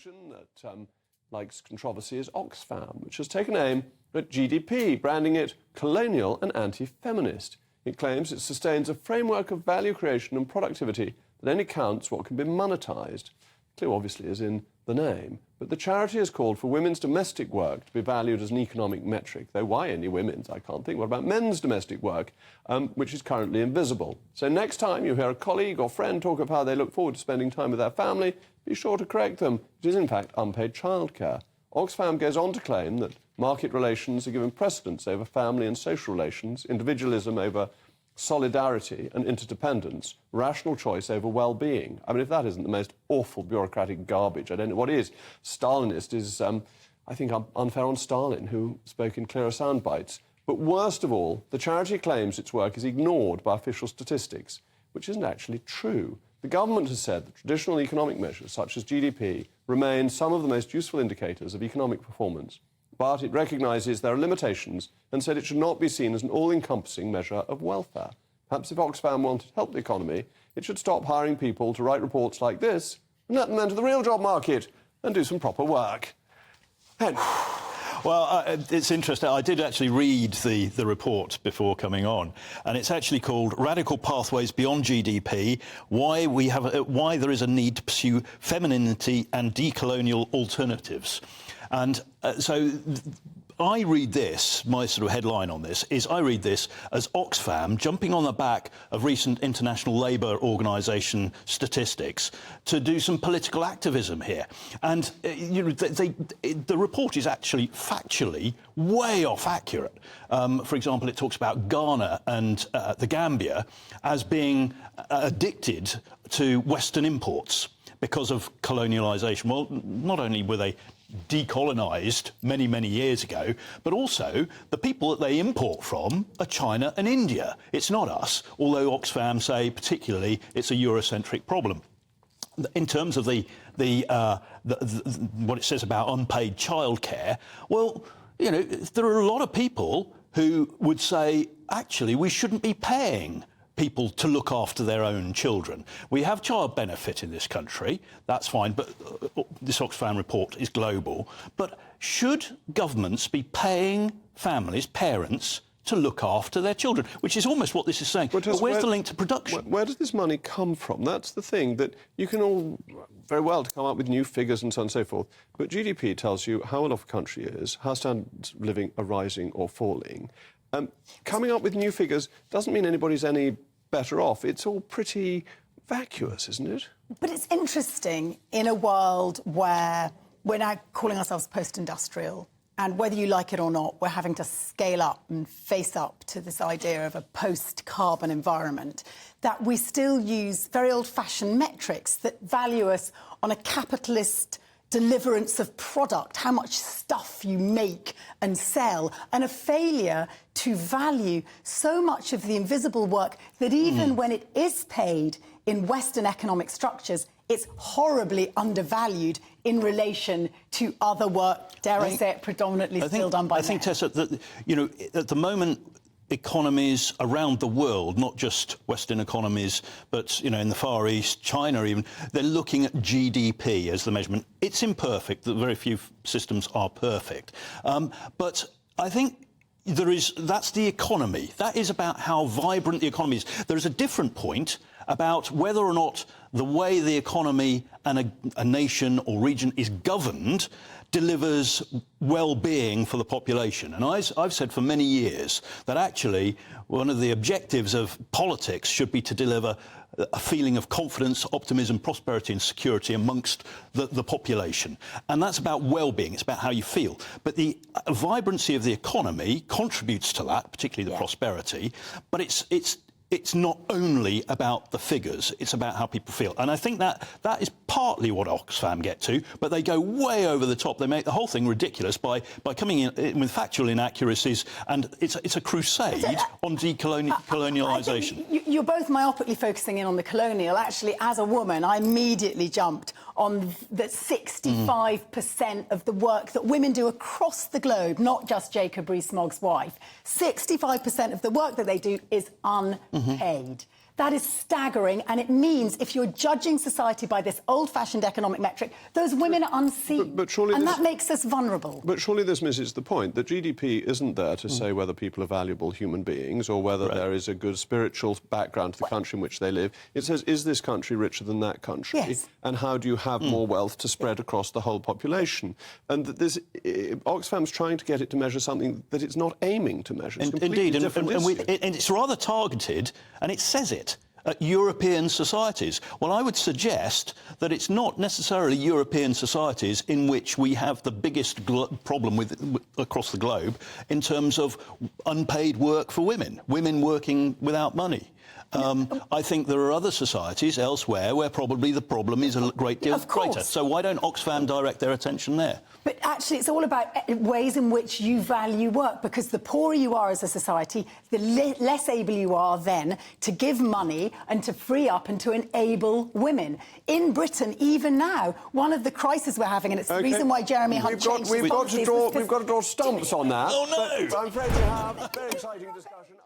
organisation that likes controversy is Oxfam, which has taken aim at GDP, branding it colonial and anti-feminist. It claims it sustains a framework of value creation and productivity that only counts what can be monetised. Clue obviously is in the name, but the charity has called for women's domestic work to be valued as an economic metric, though why only women's, I can't think. What about men's domestic work, which is currently invisible? So next time you hear a colleague or friend talk of how they look forward to spending time with their family, be sure to correct them. It is in fact unpaid childcare. Oxfam goes on to claim that market relations are given precedence over family and social relations, individualism over solidarity and interdependence, rational choice over well-being. I mean, if that isn't the most awful bureaucratic garbage, I don't know what is. Stalinist is, I think, unfair on Stalin, who spoke in clearer sound bites. But worst of all, the charity claims its work is ignored by official statistics, which isn't actually true. The government has said that traditional economic measures, such as GDP, remain some of the most useful indicators of economic performance. But it recognises there are limitations and said it should not be seen as an all-encompassing measure of welfare. Perhaps if Oxfam wanted to help the economy, it should stop hiring people to write reports like this and let them enter the real job market and do some proper work. Henry. Well, it's interesting. I did actually read the report before coming on, and it's actually called "Radical Pathways Beyond GDP: Why there is a need to pursue femininity and decolonial alternatives." And so I read this, my sort of headline on this is I read this as Oxfam jumping on the back of recent International Labour Organisation statistics to do some political activism here. And you know, the report is actually factually way off accurate. For example, it talks about Ghana and the Gambia as being addicted to Western imports because of colonialisation. Well, not only were they decolonised many, many years ago, but also the people that they import from are China and India. It's not us, although Oxfam say particularly it's a Eurocentric problem. In terms of what it says about unpaid childcare, well, you know, there are a lot of people who would say, actually, we shouldn't be paying people to look after their own children. We have child benefit in this country, that's fine, but this Oxfam report is global. But should governments be paying families, parents, to look after their children, which is almost what this is saying. But where's the link to production? Where does this money come from? That's the thing, that you can all very well to come up with new figures and so on and so forth, but GDP tells you how well off a country is, how standards of living are rising or falling. Coming up with new figures doesn't mean anybody's any better off. It's all pretty vacuous, isn't it? But it's interesting in a world where we're now calling ourselves post-industrial, and whether you like it or not, we're having to scale up and face up to this idea of a post-carbon environment, that we still use very old-fashioned metrics that value us on a capitalist deliverance of product, how much stuff you make and sell, and a failure to value so much of the invisible work that even when it is paid in Western economic structures, it's horribly undervalued in relation to other work, dare I say it, predominantly still done by men. I think, Tessa, that, you know, at the moment, economies around the world, not just Western economies, but, you know, in the Far East, China even, they're looking at GDP as the measurement. It's imperfect, that very few systems are perfect. But I think that's the economy. That is about how vibrant the economy is. There is a different point about whether or not the way the economy and a nation or region is governed delivers well-being for the population. And I've said for many years that actually one of the objectives of politics should be to deliver a feeling of confidence, optimism, prosperity and security amongst the population. And that's about well-being, it's about how you feel. But the vibrancy of the economy contributes to that, particularly the prosperity, but it's not only about the figures, it's about how people feel. And I think that is partly what Oxfam get to, but they go way over the top. They make the whole thing ridiculous by coming in with factual inaccuracies, and it's a crusade on decolonialisation. You're both myopically focusing in on the colonial. Actually, as a woman, I immediately jumped on that 65% of the work that women do across the globe, not just Jacob Rees-Mogg's wife, 65% of the work that they do is unpaid. That is staggering, and it means if you're judging society by this old-fashioned economic metric, those women are unseen, but surely and that makes us vulnerable. But surely this misses the point, that GDP isn't there to say whether people are valuable human beings or whether there is a good spiritual background to the country in which they live. It says, is this country richer than that country? Yes. And how do you have more wealth to spread across the whole population? And that this, Oxfam's trying to get it to measure something that it's not aiming to measure. It's Indeed, and issue. it's rather targeted, and it says it. At European societies. Well, I would suggest that it's not necessarily European societies in which we have the biggest problem with across the globe in terms of unpaid work for women working without money. I think there are other societies elsewhere where probably the problem is a great deal greater. So why don't Oxfam direct their attention there? But actually, it's all about ways in which you value work, because the poorer you are as a society, the less able you are then to give money and to free up and to enable women. In Britain, even now, one of the crises we're having, and it's the reason why Jeremy Hunt changed his policies, we've got to draw stumps on that. Oh, no! But I'm afraid we have a very exciting discussion.